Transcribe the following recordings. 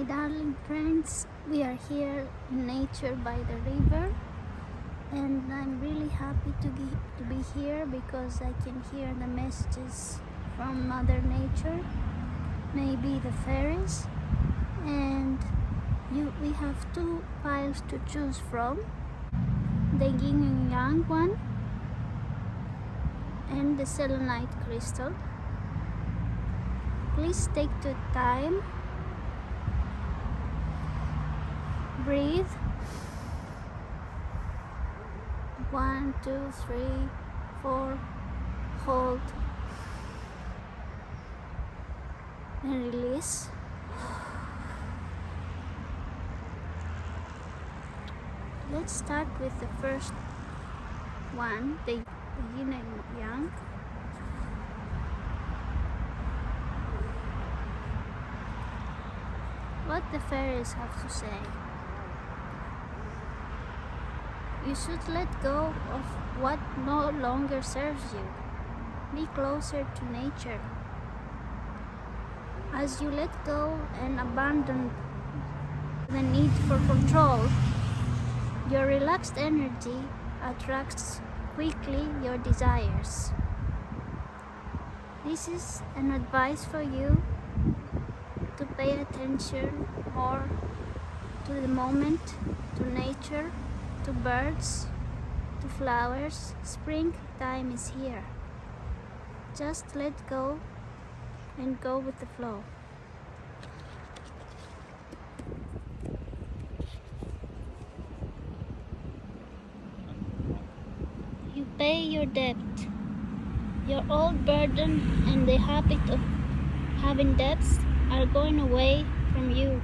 darling friends, we are here in nature by the river, and I'm really happy to be here because I can hear the messages from Mother Nature, maybe the fairies, and we have two piles to choose from, the yin and yang one and the selenite crystal. Please take the time, breathe. 1, 2, 3, 4, hold and release. Let's start with the first one, the yin and yang. What the fairies have to say. You should let go of what no longer serves you. Be closer to nature. As you let go and abandon the need for control, your relaxed energy attracts quickly your desires. This is an advice for you to pay attention more to the moment, to nature, to birds, to flowers. Springtime is here. Just let go and go with the flow. You pay your debt. Your old burden and the habit of having debts are going away from you.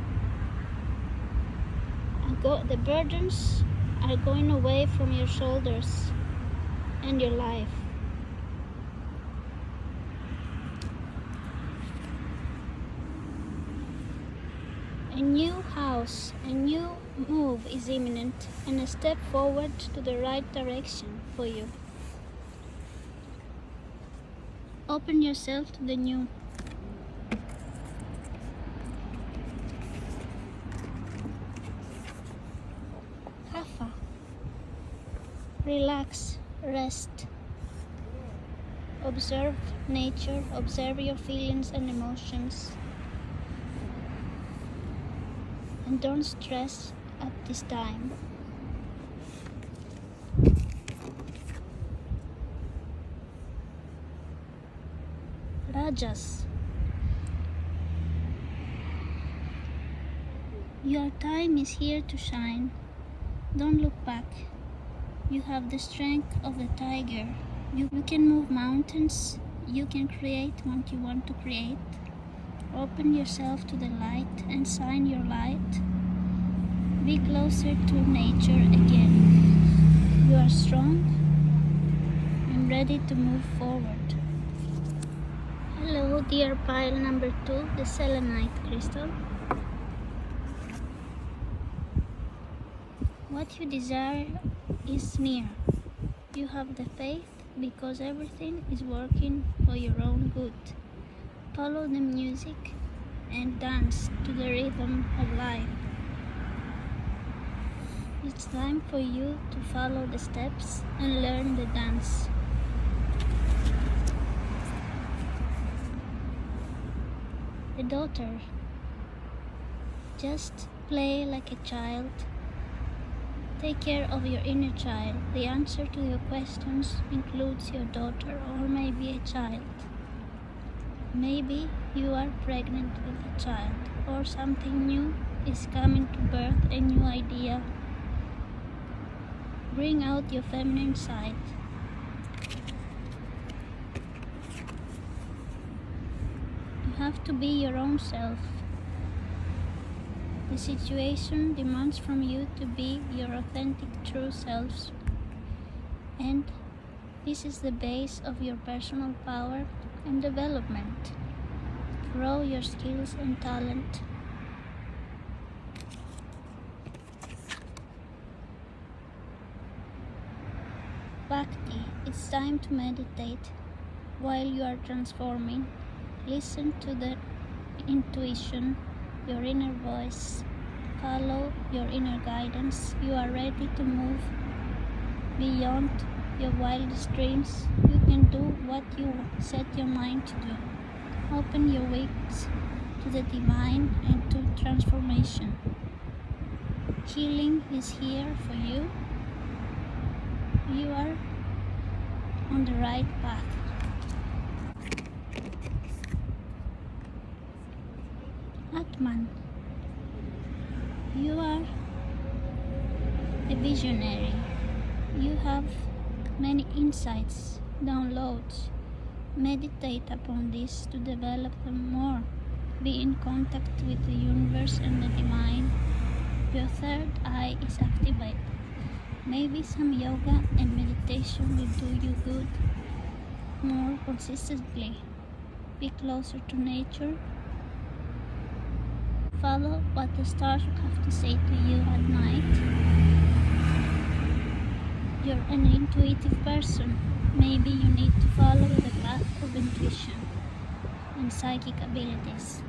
The burdens are going away from your shoulders and your life. A new house, a new move is imminent, and a step forward to the right direction for you. Open yourself to the new. Kafa. Relax, rest. Observe nature, observe your feelings and emotions. And don't stress at this time. Rajas. Your time is here to shine. Don't look back. You have the strength of the tiger. You can move mountains. You can create what you want to create. Open yourself to the light and shine your light. Be closer to nature again. You are strong and ready to move forward. Hello, dear pile number 2, the selenite crystal. What you desire is near. You have the faith because everything is working for your own good. Follow the music and dance to the rhythm of life. It's time for you to follow the steps and learn the dance. The daughter. Just play like a child. Take care of your inner child. The answer to your questions includes your daughter or maybe a child. Maybe you are pregnant with a child, or something new is coming to birth, a new idea. Bring out your feminine side. You have to be your own self. The situation demands from you to be your authentic true selves, and this is the base of your personal power and development. Grow your skills and talent. Bhakti, it's time to meditate while you are transforming. Listen to the intuition your inner voice. Follow your inner guidance. You are ready to move beyond your wildest dreams. You can do what you set your mind to do. Open your wings to the divine and to transformation. Healing is here for you. You are on the right path. Atman, you are a visionary. You have many insights, downloads. Meditate upon this to develop them more. Be in contact with the universe and the divine. Your third eye is activated. Maybe some yoga and meditation will do you good more consistently. Be closer to nature. Follow what the stars have to say to you at night. You're an intuitive person. Maybe you need to follow the path of intuition and psychic abilities.